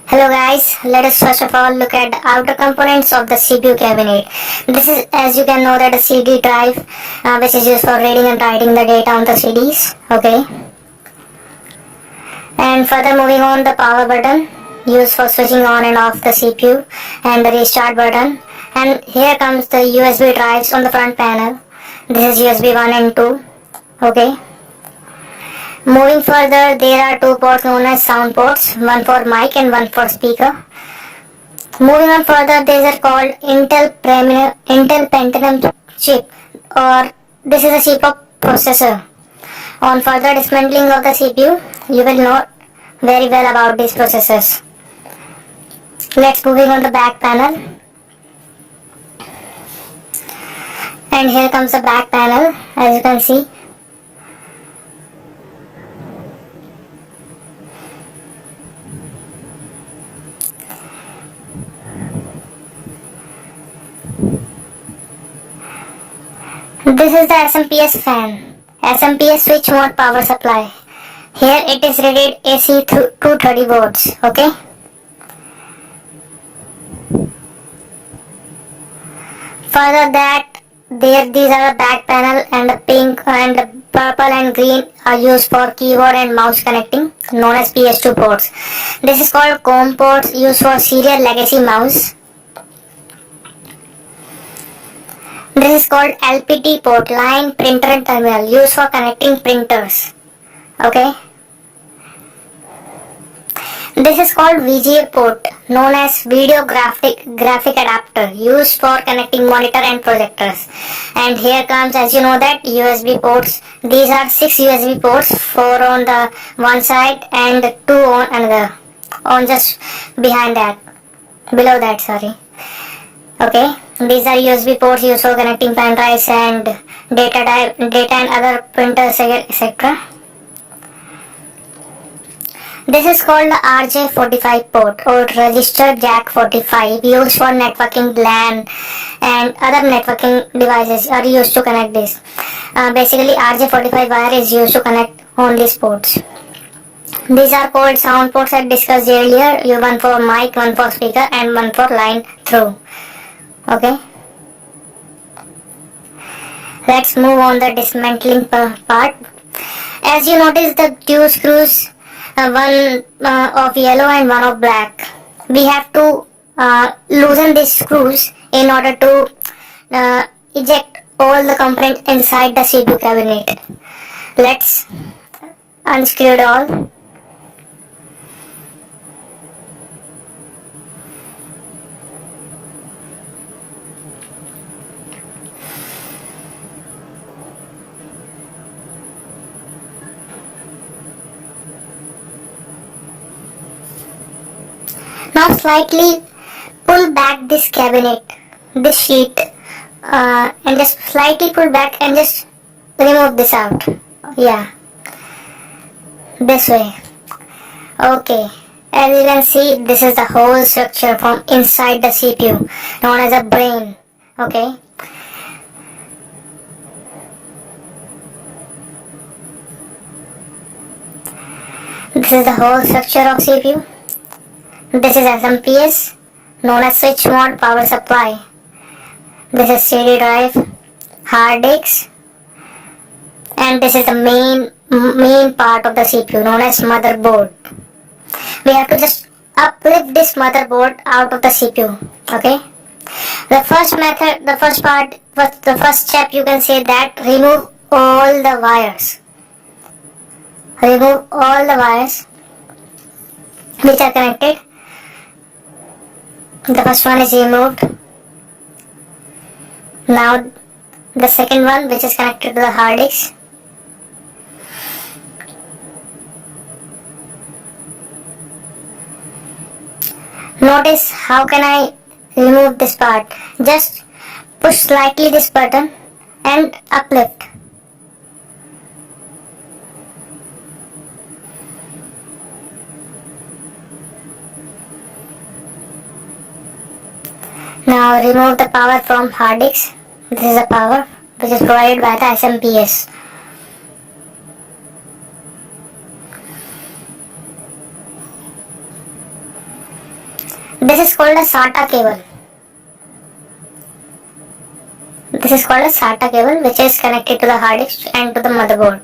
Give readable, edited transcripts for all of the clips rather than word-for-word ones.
Hello guys, let us first of all look at the outer components of the CPU cabinet. This is, as you can know, that a CD drive which is used for reading and writing the data on the CDs. Okay. And further moving on, the power button used for switching on and off the CPU, and the restart button. And here comes the USB drives on the front panel. This is USB 1 and 2. Okay. Moving further, there are two ports known as sound ports, one for mic and one for speaker. Moving on further, these are called Intel Pentium chip, or this is a chip of processor. On further dismantling of the CPU, you will know very well about these processors. Let's moving on the back panel. And here comes the back panel, as you can see. This is the SMPS fan, SMPS switch mode power supply. Here it is rated AC 230 volts. Okay. Further that, these are the back panel, and the pink and the purple and green are used for keyboard and mouse connecting, known as PS2 ports. This is called COM ports, used for serial legacy mouse. This is called LPT port, line printer and terminal, used for connecting printers. Okay. This is called VGA port, known as video graphic adapter, used for connecting monitor and projectors. And here comes, as you know, that USB ports. These are 6 USB ports, 4 on the one side and 2 on another, on just behind that, below that, sorry. Okay, these are USB ports used for connecting pen drives and data and other printers, etc. This is called the RJ45 port, or register jack 45, used for networking. LAN and other networking devices are used to connect this. Basically, RJ45 wire is used to connect on these ports. These are called sound ports, as discussed earlier. One for mic, one for speaker, and one for line through. Okay. Let's move on the dismantling part. As you notice, the two screws, one of yellow and one of black. We have to loosen these screws in order to eject all the components inside the CPU cabinet. Let's unscrew it all. Now slightly pull back this cabinet, this sheet, and just slightly pull back and just remove this out. Yeah, this way. Okay, as you can see, this is the whole structure from inside the CPU, known as a brain. Okay. This is the whole structure of CPU. This is SMPS, known as switch mode power supply. This is CD drive, hard disk, and this is the main part of the CPU, known as motherboard. We have to just uplift this motherboard out of the CPU. Okay. The first step, you can say that remove all the wires. Remove all the wires which are connected. The first one is removed. Now the second one, which is connected to the hard disk. Notice how can I remove this part. Just push slightly this button and uplift. Now remove the power from hard disk. This is the power which is provided by the SMPS. This is called a SATA cable. This is called a SATA cable which is connected to the hard disk and to the motherboard.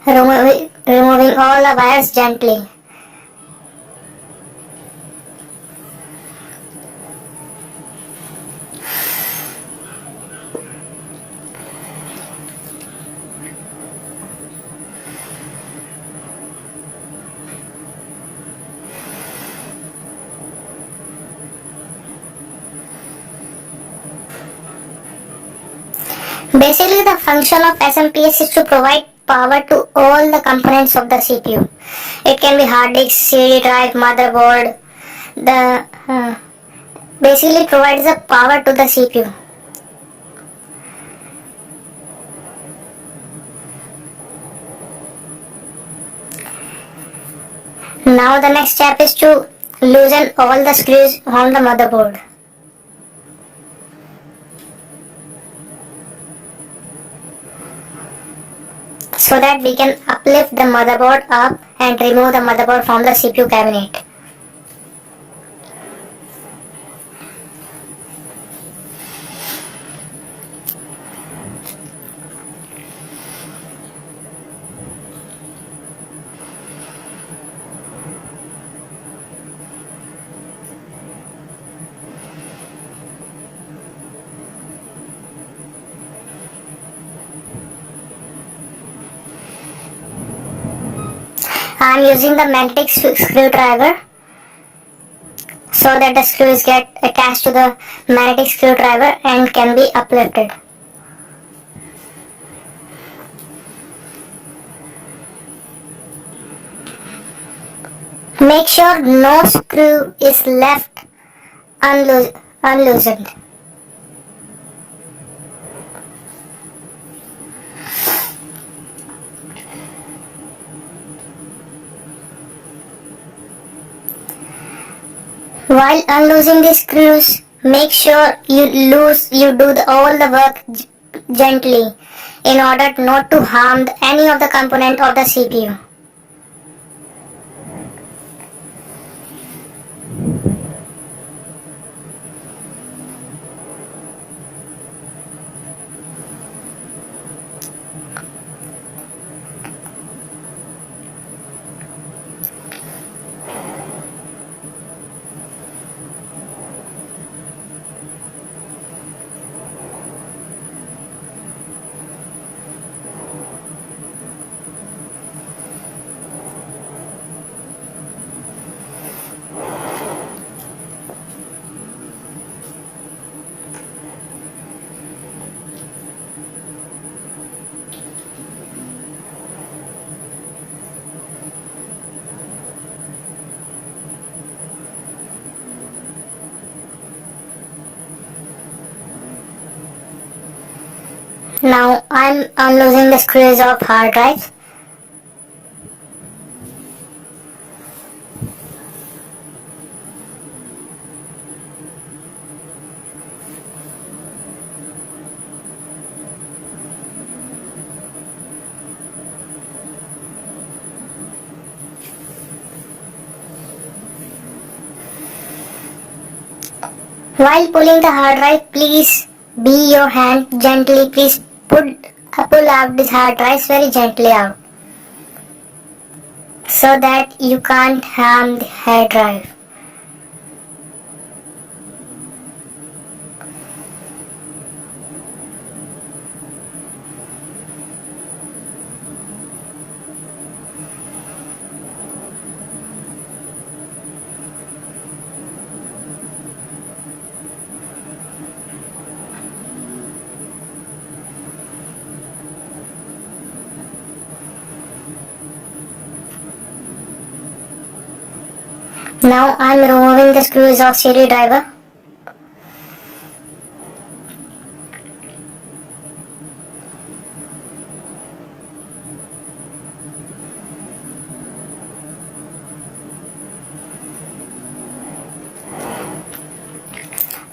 Removing all the wires gently. Basically, the function of SMPS is to provide power to all the components of the CPU. It can be hard disk, CD drive, motherboard. The basically provides the power to the CPU. Now the next step is to loosen all the screws on the motherboard. So that we can uplift the motherboard up and remove the motherboard from the CPU cabinet. I am using the magnetic screwdriver so that the screws get attached to the magnetic screwdriver and can be uplifted. Make sure no screw is left unloosened. While unloosing the screws, make sure you do all the work gently in order not to harm any of the component of the CPU. Now I'm unloosing the screws of hard drive. While pulling the hard drive, please be your hand gently. Please pull out this hard drive very gently out, so that you can't harm the hard drive. Now I'm removing the screws of CD driver.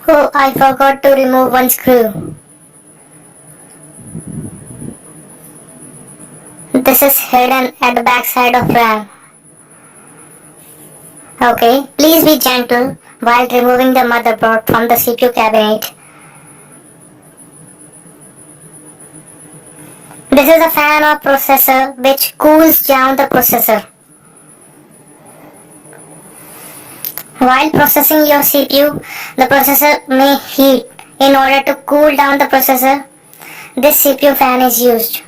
Oh, I forgot to remove one screw. This is hidden at the back side of RAM. Okay, please be gentle while removing the motherboard from the CPU cabinet. This is a fan or processor which cools down the processor. While processing your CPU, the processor may heat. In order to cool down the processor, this CPU fan is used.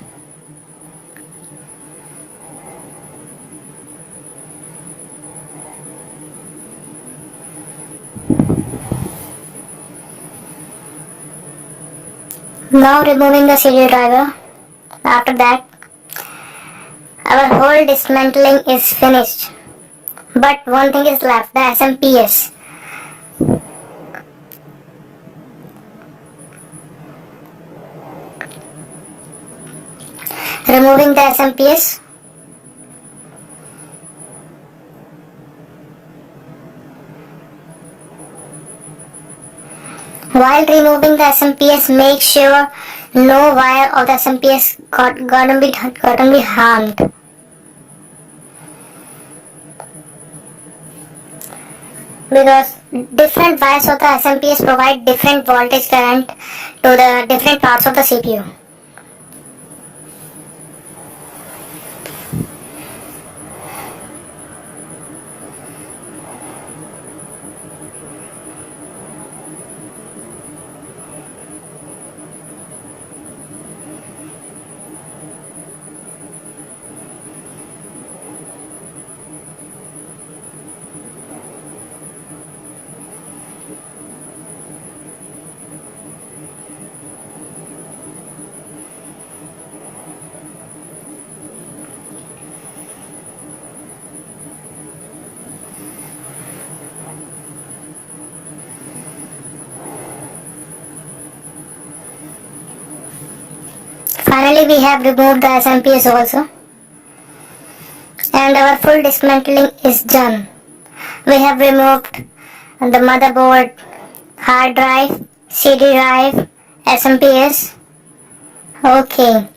Now removing the CD driver. After that, our whole dismantling is finished. But one thing is left, the SMPS. Removing the SMPS. While removing the SMPS, make sure no wire of the SMPS gotten be harmed. Because different wires of the SMPS provide different voltage current to the different parts of the CPU. Finally, we have removed the SMPS also, and our full dismantling is done. We have removed the motherboard, hard drive, CD drive, SMPS. Okay.